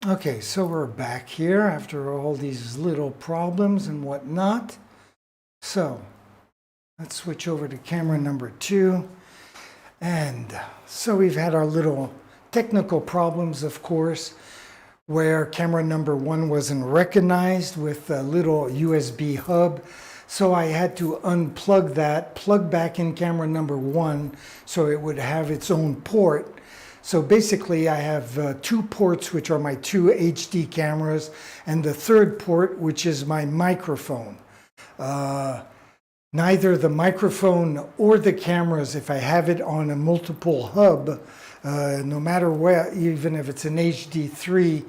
Okay, so we're back here after all these little problems and whatnot. So let's switch over to camera number 2. And so we've had our little technical problems, of course, where camera number 1 wasn't recognized with a little USB hub. So I had to unplug that, plug back in camera number 1 so it would have its own port. So basically I have 2 ports, which are my 2 HD cameras, and the third port, which is my microphone. Neither the microphone or the cameras, if I have it on a multiple hub, no matter where, even if it's an HD3,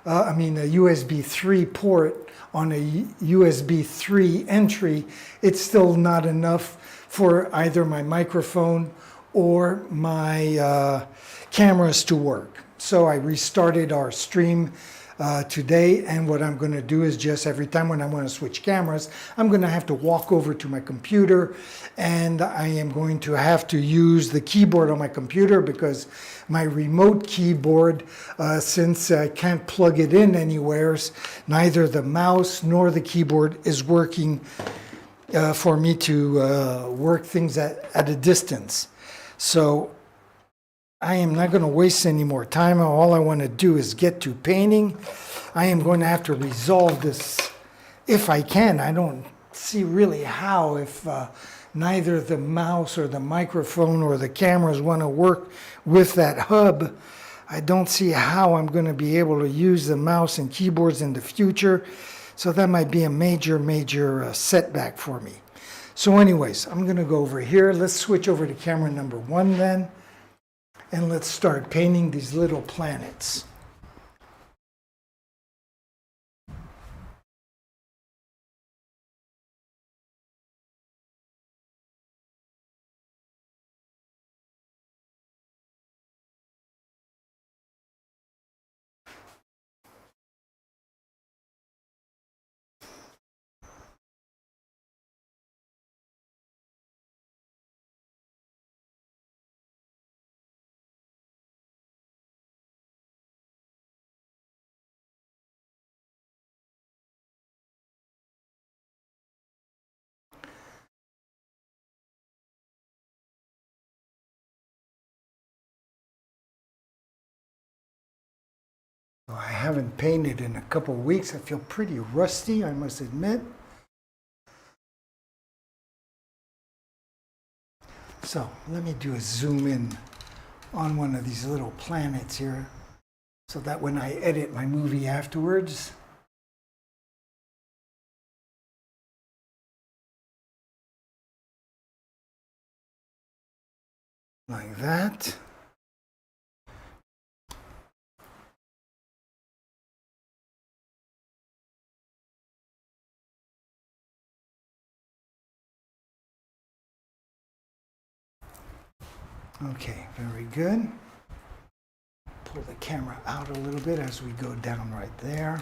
a USB 3 port on a USB 3 entry, it's still not enough for either my microphone or my cameras to work. So I restarted our stream today, and what I'm going to do is just every time when I want to switch cameras, I'm going to have to walk over to my computer, and I am going to have to use the keyboard on my computer because my remote keyboard, since I can't plug it in anywhere, neither the mouse nor the keyboard is working for me to work things at a distance. So I am not going to waste any more time. All I want to do is get to painting. I am going to have to resolve this if I can. I don't see really how, if neither the mouse or the microphone or the cameras want to work with that hub. I don't see how I'm going to be able to use the mouse and keyboards in the future. So that might be a major setback for me. So anyways, I'm going to go over here. Let's switch over to camera number 1 then. And let's start painting these little planets. I haven't painted in a couple of weeks. I feel pretty rusty, I must admit. So let me do a zoom in on one of these little planets here so that when I edit my movie afterwards, like that. Okay, very good. Pull the camera out a little bit as we go down right there.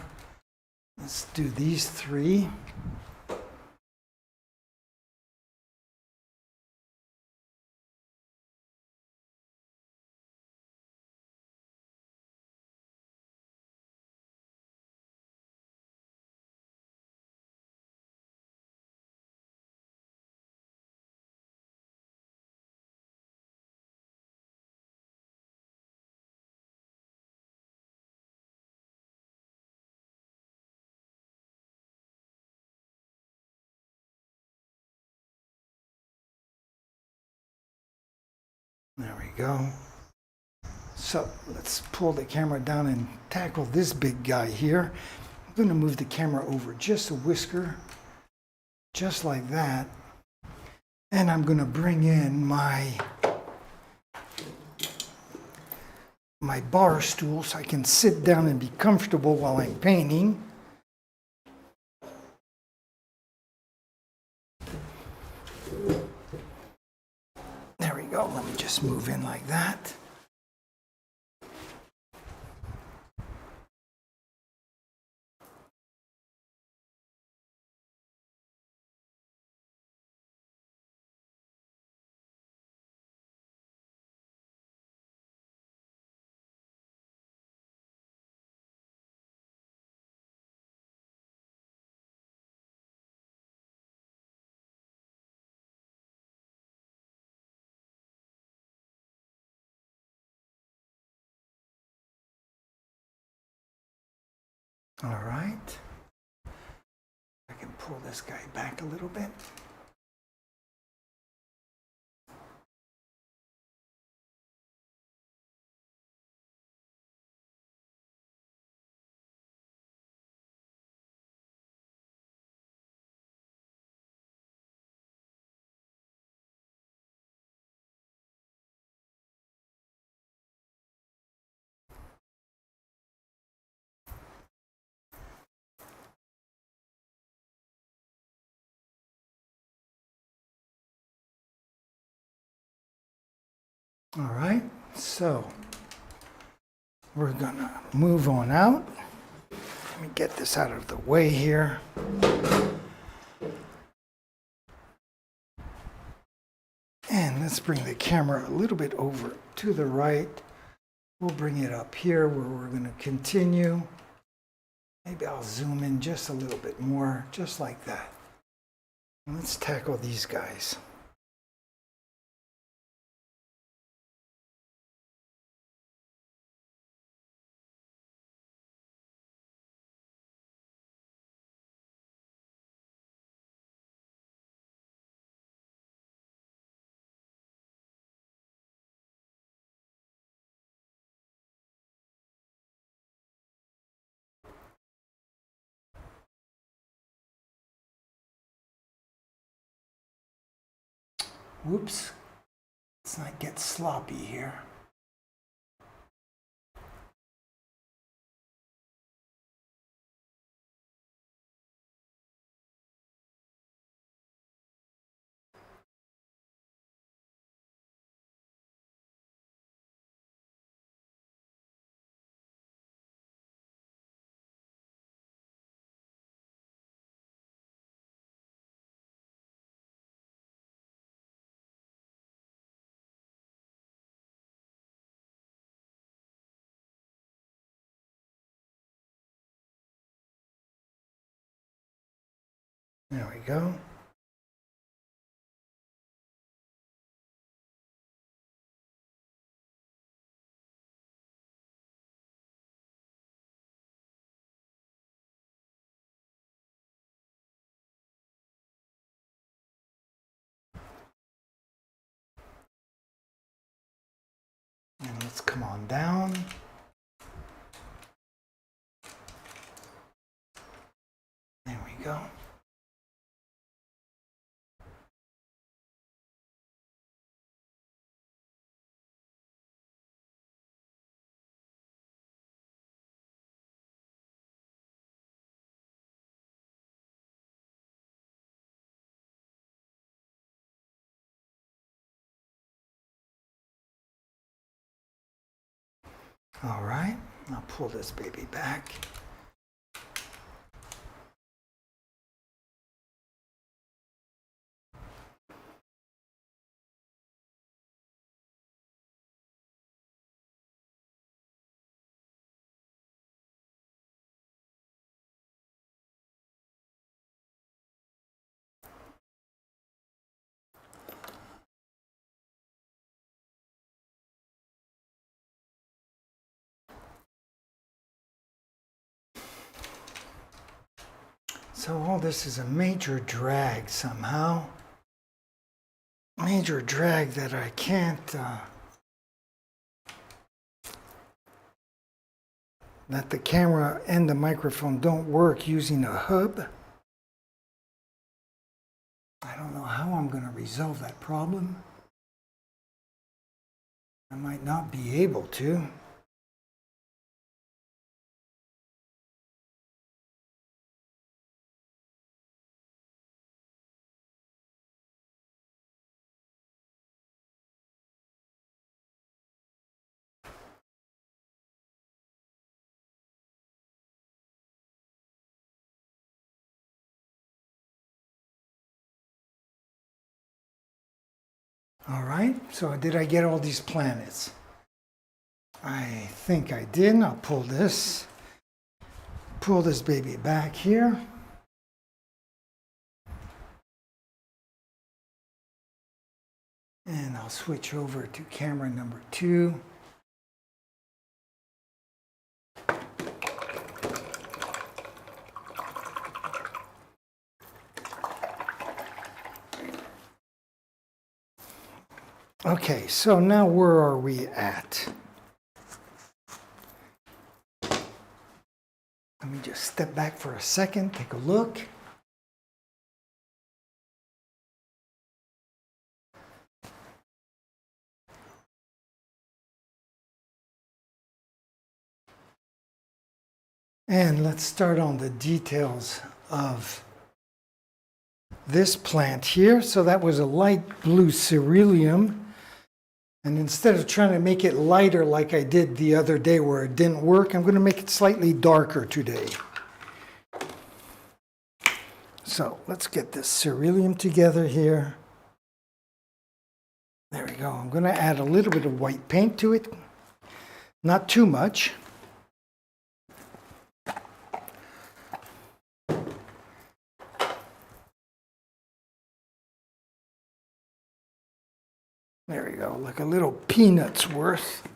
Let's do these 3. There we go. So let's pull the camera down and tackle this big guy here. I'm going to move the camera over just a whisker, just like that. And I'm going to bring in my bar stool so I can sit down and be comfortable while I'm painting. There we go. Let me just move in like that. All right. I can pull this guy back a little bit. All right, so we're gonna move on out. Let me get this out of the way here. And let's bring the camera a little bit over to the right. We'll bring it up here where we're gonna continue. Maybe I'll zoom in just a little bit more, just like that. Let's tackle these guys. Whoops, let's not get sloppy here. There we go. And let's come on down. There we go. All right, I'll pull this baby back. So all this is a major drag somehow. Major drag that I can't, that the camera and the microphone don't work using a hub. I don't know how I'm going to resolve that problem. I might not be able to. All right, so did I get all these planets? I think I did. I'll pull this baby back here. And I'll switch over to camera number 2. Okay, so now where are we at? Let me just step back for a second, take a look. And let's start on the details of this plant here. So that was a light blue ceruleum. And instead of trying to make it lighter like I did the other day where it didn't work, I'm going to make it slightly darker today. So let's get this ceruleum together here. There we go. I'm going to add a little bit of white paint to it. Not too much. There we go, like a little peanut's worth.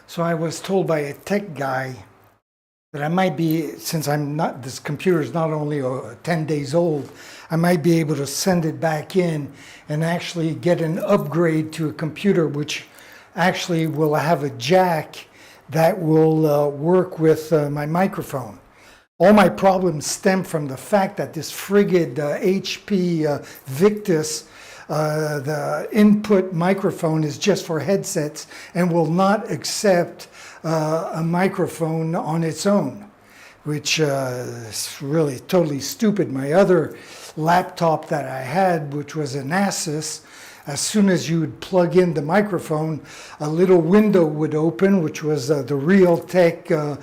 So I was told by a tech guy that I might be, since this computer is not only 10 days old, I might be able to send it back in and actually get an upgrade to a computer which actually will have a jack that will work with my microphone. All my problems stem from the fact that this frigid HP Victus, the input microphone is just for headsets and will not accept a microphone on its own, which is really totally stupid. My other laptop that I had, which was an Asus, as soon as you would plug in the microphone, a little window would open, which was the Realtek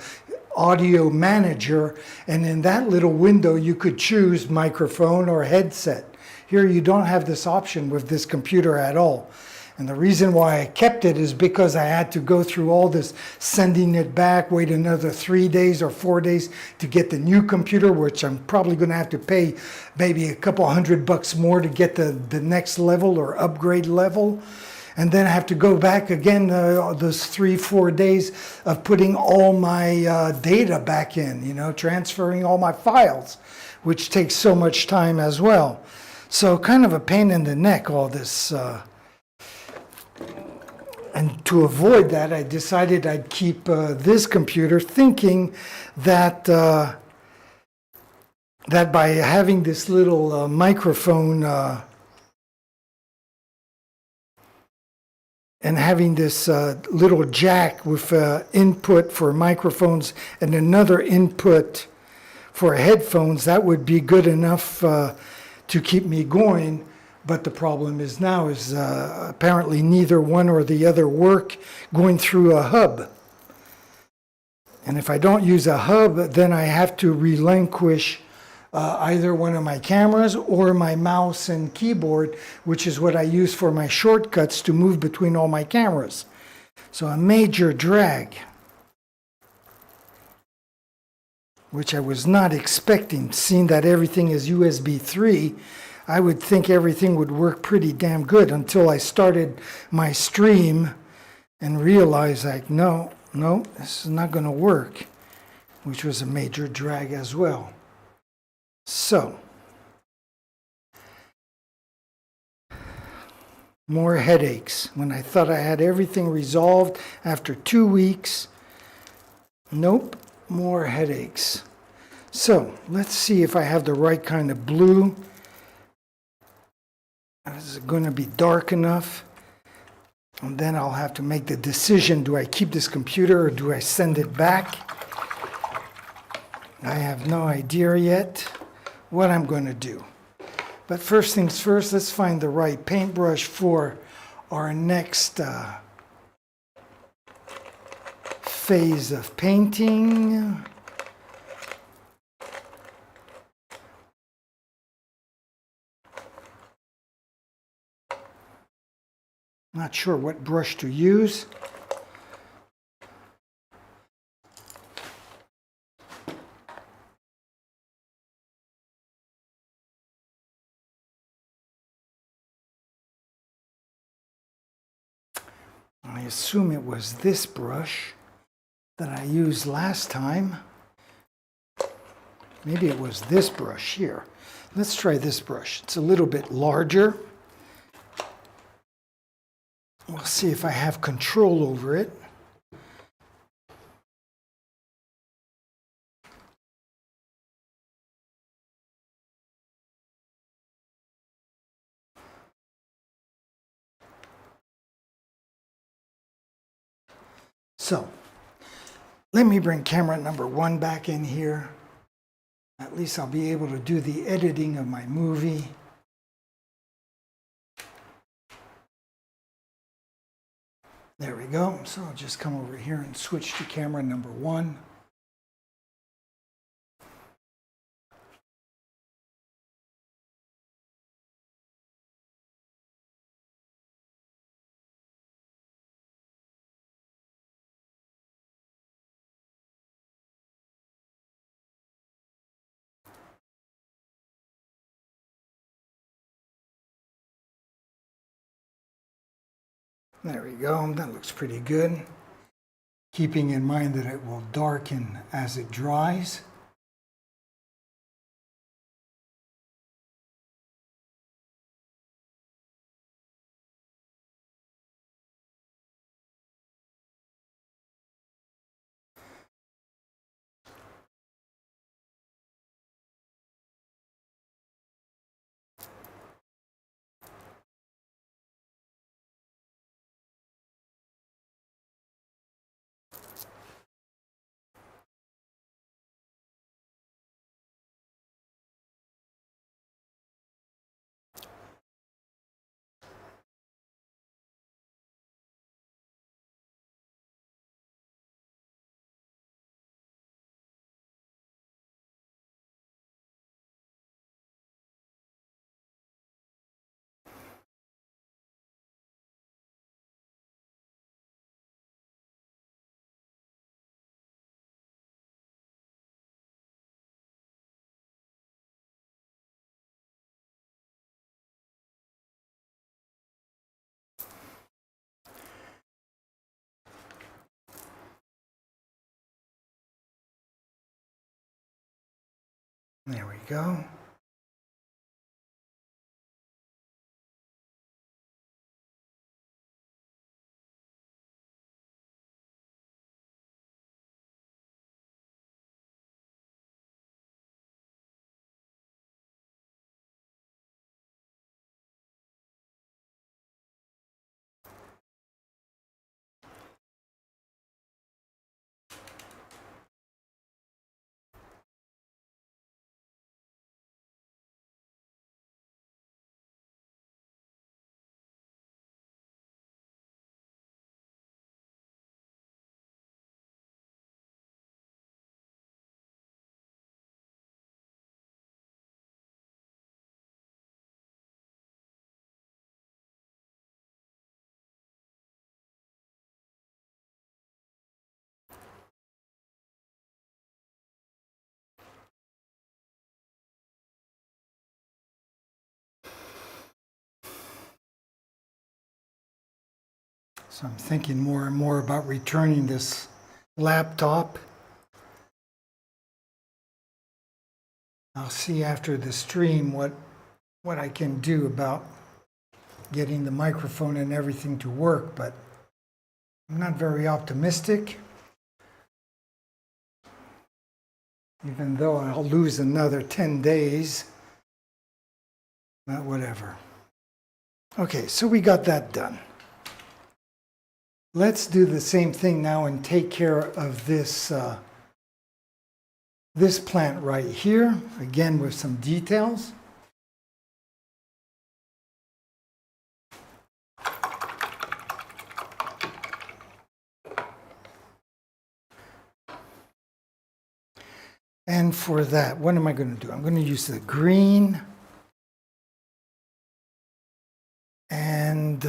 audio manager, and in that little window you could choose microphone or headset. Here you don't have this option with this computer at all. And the reason why I kept it is because I had to go through all this sending it back, wait another 3 days or 4 days to get the new computer, which I'm probably going to have to pay maybe a couple $100 more to get the next level or upgrade level. And then I have to go back again those 3-4 days of putting all my data back in, transferring all my files, which takes so much time as well. So kind of a pain in the neck, all this. And to avoid that, I decided I'd keep this computer, thinking that that by having this little microphone and having this little jack with input for microphones and another input for headphones, that would be good enough to keep me going. But the problem is now is apparently neither one or the other work going through a hub. And if I don't use a hub, then I have to relinquish either one of my cameras or my mouse and keyboard, which is what I use for my shortcuts to move between all my cameras. So a major drag, which I was not expecting, seeing that everything is USB 3. I would think everything would work pretty damn good until I started my stream and realized like, no, this is not going to work, which was a major drag as well. So, more headaches. When I thought I had everything resolved after 2 weeks, nope, more headaches. So, let's see if I have the right kind of blue. Is it going to be dark enough? And then I'll have to make the decision, do I keep this computer or do I send it back? I have no idea yet what I'm going to do. But first things first, let's find the right paintbrush for our next phase of painting. Not sure what brush to use. I assume it was this brush that I used last time. Maybe it was this brush here. Let's try this brush. It's a little bit larger. We'll see if I have control over it. So, let me bring camera number 1 back in here. At least I'll be able to do the editing of my movie. There we go. So I'll just come over here and switch to camera number 1. There we go. That looks pretty good. Keeping in mind that it will darken as it dries. There we go. So I'm thinking more and more about returning this laptop. I'll see after the stream what I can do about getting the microphone and everything to work, but I'm not very optimistic. Even though I'll lose another 10 days. But whatever. Okay, so we got that done. Let's do the same thing now and take care of this this plant right here, again with some details. And for that, what am I going to do? I'm going to use the green and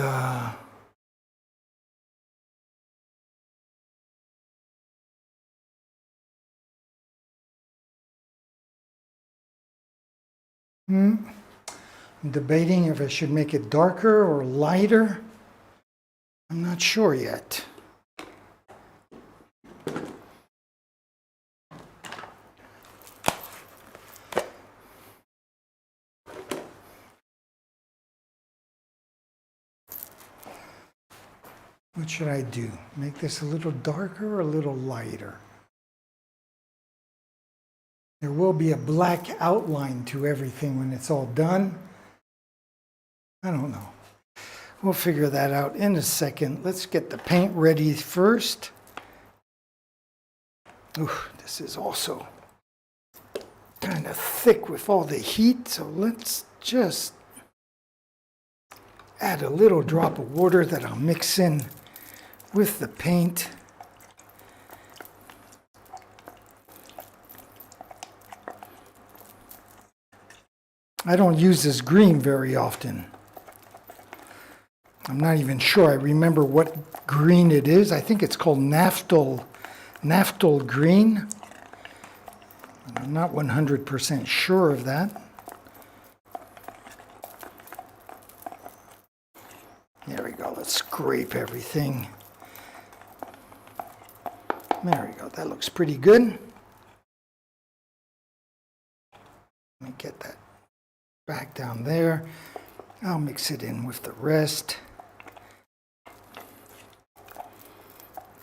I'm debating if I should make it darker or lighter. I'm not sure yet. What should I do? Make this a little darker or a little lighter? There will be a black outline to everything when it's all done. I don't know. We'll figure that out in a second. Let's get the paint ready first. Ooh, this is also kind of thick with all the heat, so let's just add a little drop of water that I'll mix in with the paint. I don't use this green very often. I'm not even sure I remember what green it is. I think it's called naphthol green. I'm not 100% sure of that. There we go. Let's scrape everything. There we go. That looks pretty good. Let me get that back down there. I'll mix it in with the rest.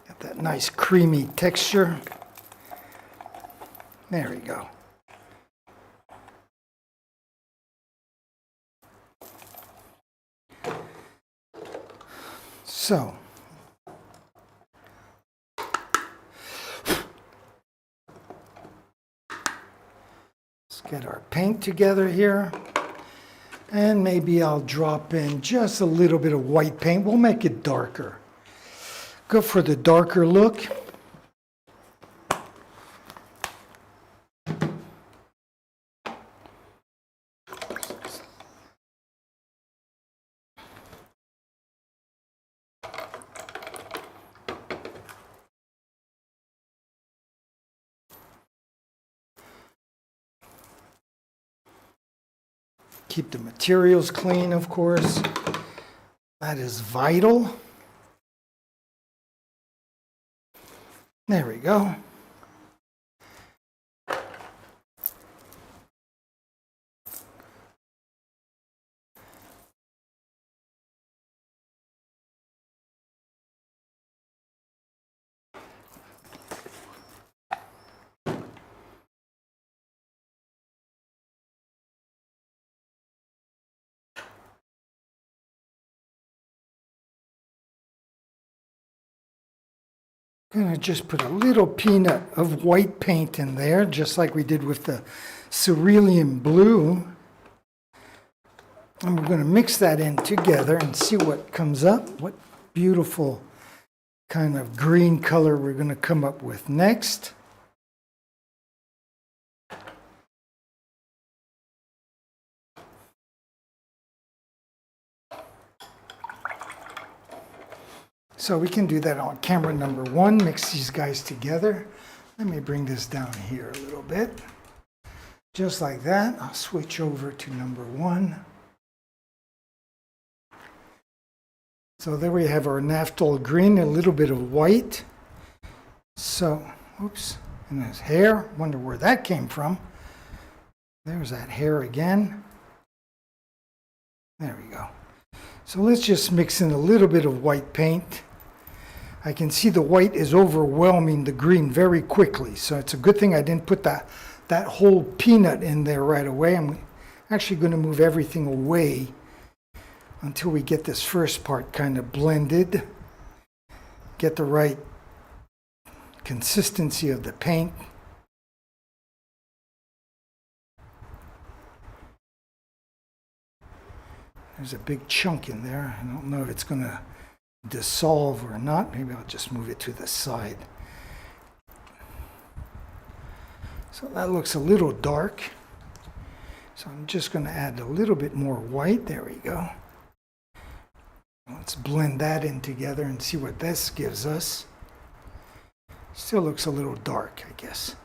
Got that nice creamy texture. There we go. So, let's get our paint together here. And maybe I'll drop in just a little bit of white paint. We'll make it darker. Go for the darker look. Keep the materials clean, of course. That is vital. There we go. I'm going to just put a little peanut of white paint in there, just like we did with the cerulean blue. And we're going to mix that in together and see what comes up, what beautiful kind of green color we're going to come up with next. So we can do that on camera number one, mix these guys together. Let me bring this down here a little bit. Just like that, I'll switch over to number one. So there we have our naphthol green, a little bit of white. So, oops, and his hair, wonder where that came from. There's that hair again. There we go. So let's just mix in a little bit of white paint. I can see the white is overwhelming the green very quickly, so it's a good thing I didn't put that whole peanut in there right away. I'm actually going to move everything away until we get this first part kind of blended, get the right consistency of the paint. There's a big chunk in there. I don't know if it's going to dissolve or not. Maybe I'll just move it to the side. So that looks a little dark. So I'm just going to add a little bit more white. There we go. Let's blend that in together and see what this gives us. Still looks a little dark, I guess.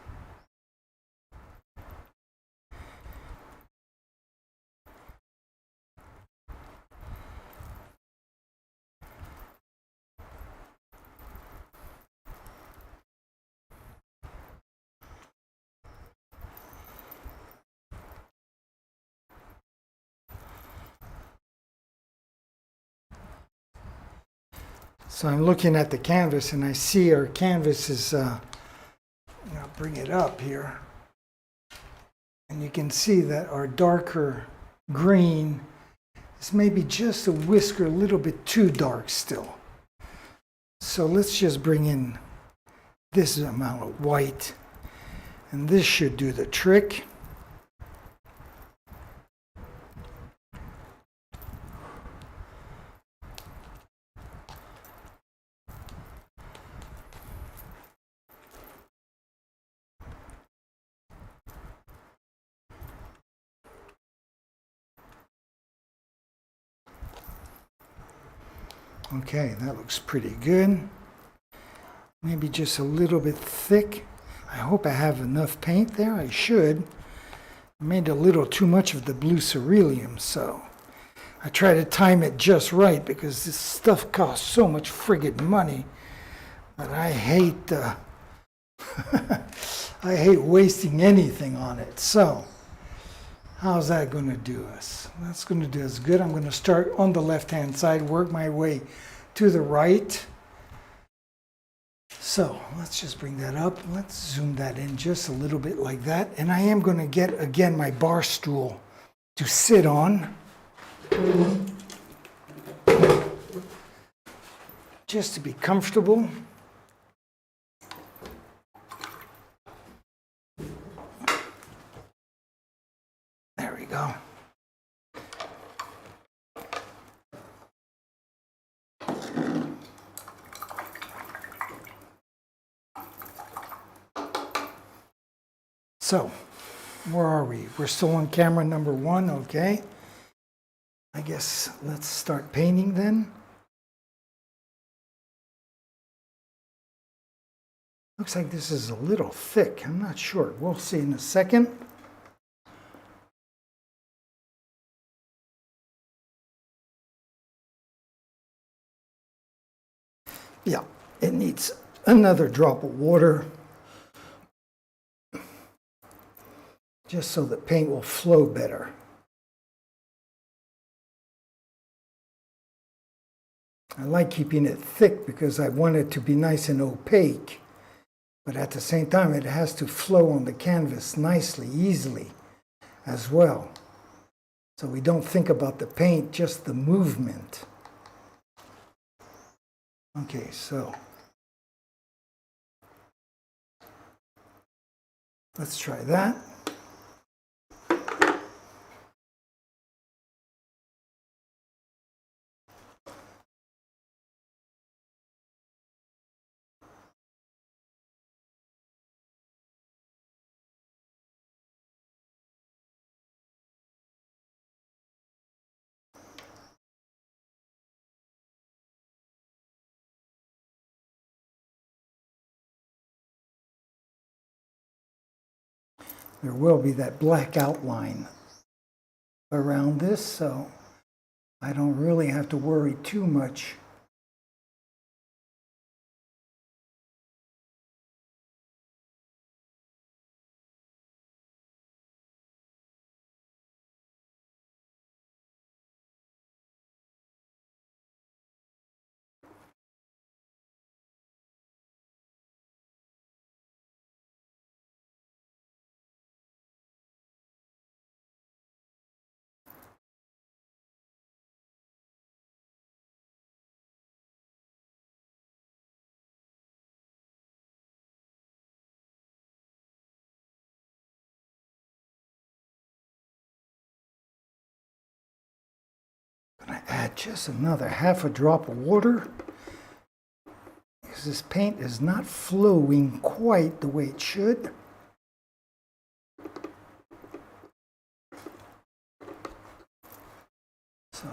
So I'm looking at the canvas and I see our canvas is, I'll bring it up here. And you can see that our darker green is maybe just a whisker a little bit too dark still. So let's just bring in this amount of white, and this should do the trick. Okay, that looks pretty good. Maybe just a little bit thick. I hope I have enough paint there. I should. I made a little too much of the blue ceruleum, so I try to time it just right because this stuff costs so much friggin' money that I hate I hate wasting anything on it. So how's that going to do us? That's going to do us good. I'm going to start on the left-hand side, work my way to the right. So let's just bring that up. Let's zoom that in just a little bit like that. And I am going to get, again, my bar stool to sit on. Just to be comfortable. There we go. So, where are we? We're still on camera number 1, okay. I guess let's start painting then. Looks like this is a little thick. I'm not sure. We'll see in a second. Yeah, it needs another drop of water just so the paint will flow better. I like keeping it thick because I want it to be nice and opaque, but at the same time it has to flow on the canvas nicely, easily as well. So we don't think about the paint, just the movement. Okay, so let's try that. There will be that black outline around this, so I don't really have to worry too much. I'm going to add just another half a drop of water because this paint is not flowing quite the way it should. So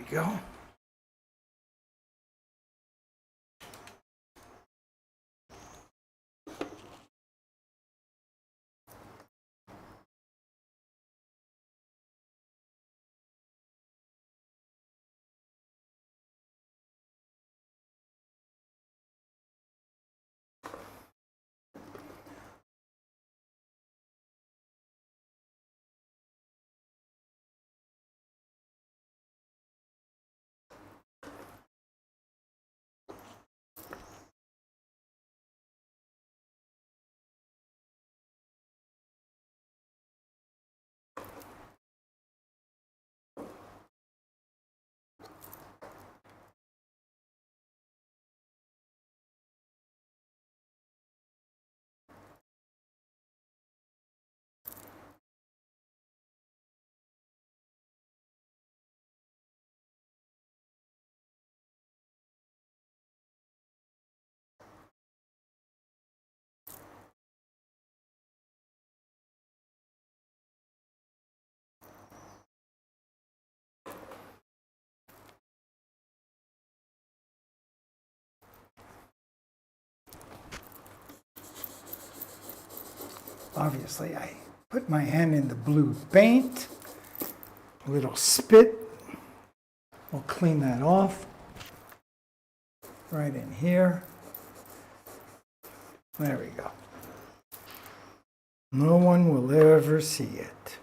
go. Obviously, I put my hand in the blue paint, a little spit. We'll clean that off right in here. There we go. No one will ever see it.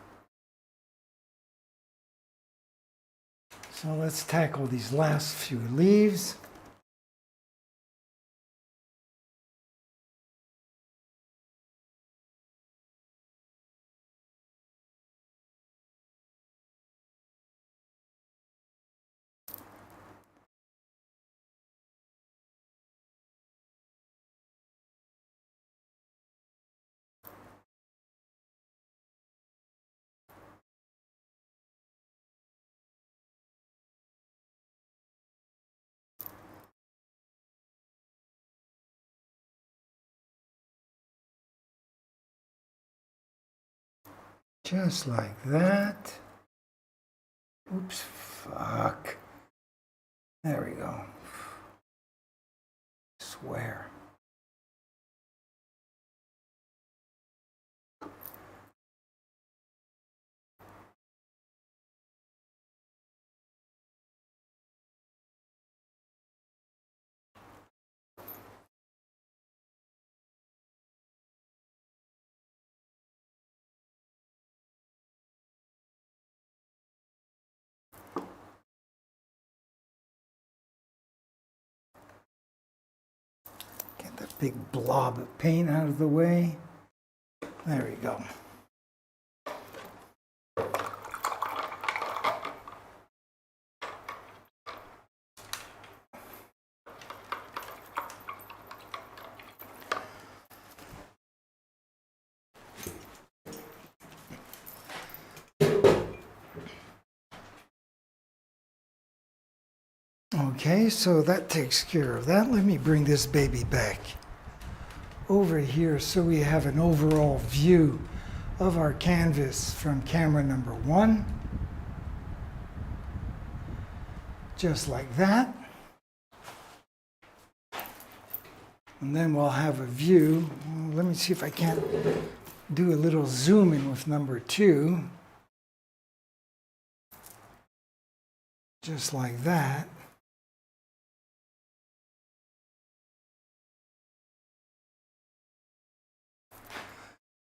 So let's tackle these last few leaves. Just like that. Oops, fuck. There we go. Swear. Get the big blob of paint out of the way. There we go. Okay, so that takes care of that. Let me bring this baby back over here so we have an overall view of our canvas from camera number 1. Just like that. And then we'll have a view. Let me see if I can't do a little zoom in with number 2. Just like that.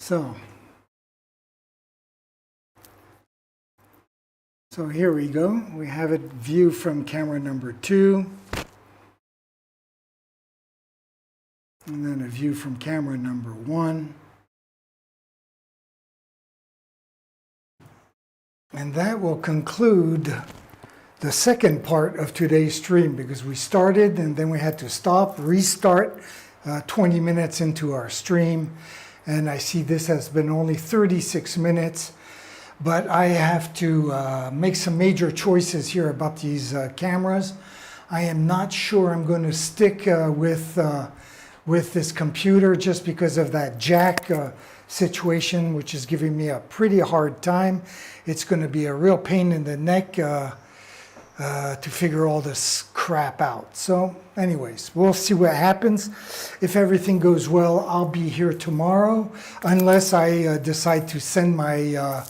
So here we go. We have a view from camera number 2. And then a view from camera number 1. And that will conclude the second part of today's stream, because we started and then we had to stop, restart 20 minutes into our stream. And I see this has been only 36 minutes, but I have to make some major choices here about these cameras. I am not sure I'm going to stick with this computer just because of that jack situation, which is giving me a pretty hard time. It's going to be a real pain in the neck to figure all this crap out. So anyways, we'll see what happens. If everything goes well, I'll be here tomorrow, unless I decide to send my,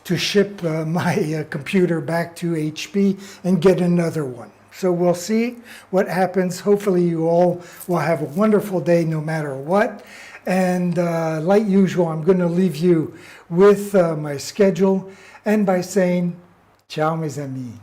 to ship my computer back to HP and get another one. So we'll see what happens. Hopefully you all will have a wonderful day no matter what. And like usual, I'm going to leave you with my schedule and by saying, ciao mes amis.